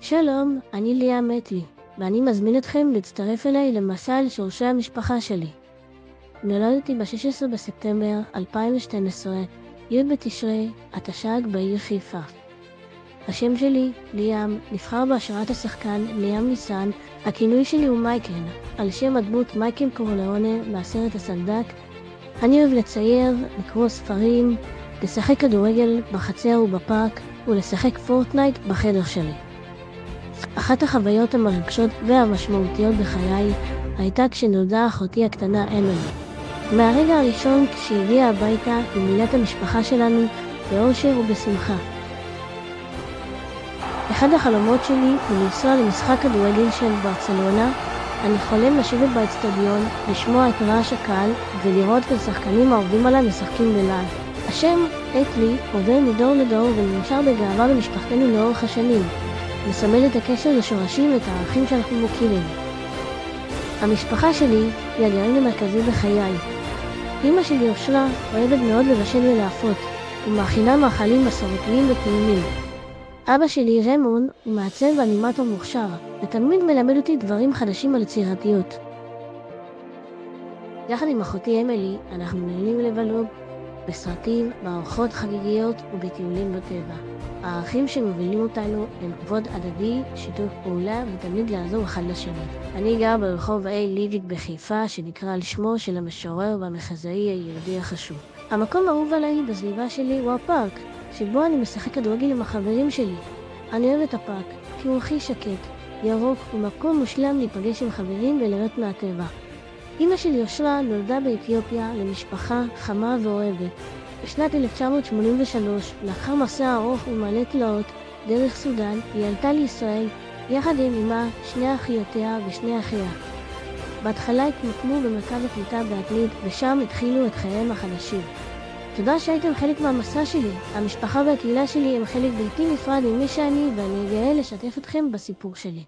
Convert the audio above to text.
שלום, אני ליה מטלי, ואני מזמין אתכם להצטרף אליי למסע על שורשי המשפחה שלי. נולדתי ב-16 בספטמבר 2012, י' בתשרי, התש"ג בעיר חיפה. השם שלי, ליאם, נבחר בהשראת השחקן ליאם ניסן. הכינוי שלי הוא מייקל, על שם הדמות מייקל קורליאונה מהסרט הסנדק. אני אוהב לצייר, לקרוא ספרים, לשחק כדורגל בחצר ובפארק, ולשחק פורטנייט בחדר שלי. אחת החוויות המרגשות והמשמעותיות בחיי הייתה כשנולדה אחותי הקטנה אמילי. מהרגע הראשון כשהגיעה הביתה היא מילאה את המשפחה שלנו באושר ובשמחה. אחד החלומות שלי הוא לנסוע למשחק כדורגל של ברצלונה. אני חולם לשבת באצטדיון, לשמוע את רעש הקהל ולראות את השחקנים העובדים עליי משחקים בלעד. השם אטלי עובר מדור לדור ונמשך בגאווה במשפחתנו לאורך השנים. מסמל את הקשר לשורשים ואת הערכים שאנחנו מוקירים. המשפחה שלי היא הגרעין המרכזי בחיי. אמא שלי אושרה אוהבת מאוד לבשל ולאפות, ומאכילה מאכלים מסורתיים וטעימים. אבא שלי רמון הוא מעצב ואנימטור מוכשר, ותמיד מלמד אותי דברים חדשים על יצירתיות. יחד עם אחותי אמילי אנחנו נהנים לבלות בסרטים, בארוחות חגיגיות ובטיולים בטבע. הערכים שמובילים אותנו הם כבוד הדדי, שיתוף פעולה ותמיד לעזור אחד לשני. אני גר ברחוב A לידיק בחיפה, שנקרא על שמו של המשורר והמחזאי היהודי החשוב. המקום האהוב עליי בסביבה שלי הוא הפארק, שבו אני משחק כדורגל עם החברים שלי. אני אוהב את הפארק כי הוא הכי שקט, ירוק ומקום מושלם להיפגש עם חברים וליהנות מהטבע. אמא שלי אושרה נולדה באתיופיה למשפחה חמה ואוהבת. בשנת 1983, לאחר מסע ארוך ומלא תלאות דרך סודאן, היא עלתה לישראל יחד עם אמה, שני אחיותיה ושני אחיה. בהתחלה התמקמו במרכז הקליטה בעתלית, ושם התחילו את חייהם החדשים. תודה שהייתם חלק מהמסע שלי. המשפחה והקהילה שלי הם חלק בלתי נפרד ממי שאני, ואני גאה לשתף אתכם בסיפור שלי.